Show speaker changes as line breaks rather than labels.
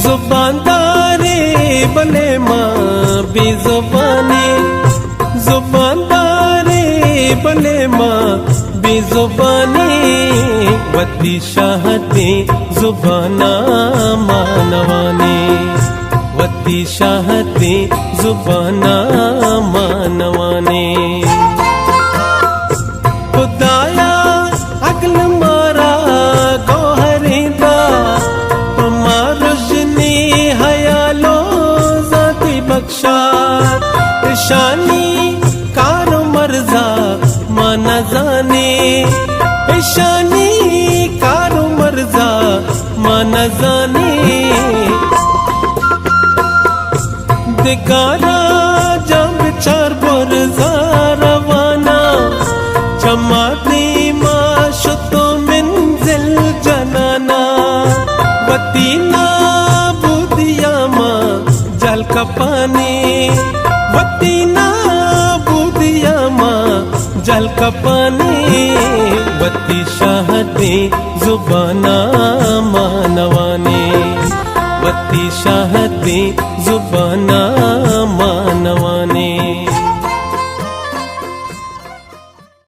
जुबानदारे बने माँ बेजुबानी, जुबानदारे बने माँ बेजुबानी, वती शाहते जुबाना मानवानी, वती शाहते जुबाना मानवानी। खुदाया अकल मारा गोहरिंदा पमारुजनी हयालो जाती बख्शा, शानी कारो मर्जा माना जाने, शानी कारो मर्जा माना जाने। दिकारा जब चार बरजा रवाना, जमाती माशुतो मंजिल जनाना, वतीना बुदिया माँ जल का पानी, वतीना बुदिया माँ जल का पानी, वती शाहते जुबाना मानवानी, वती शाहते जुबाना मानवानी।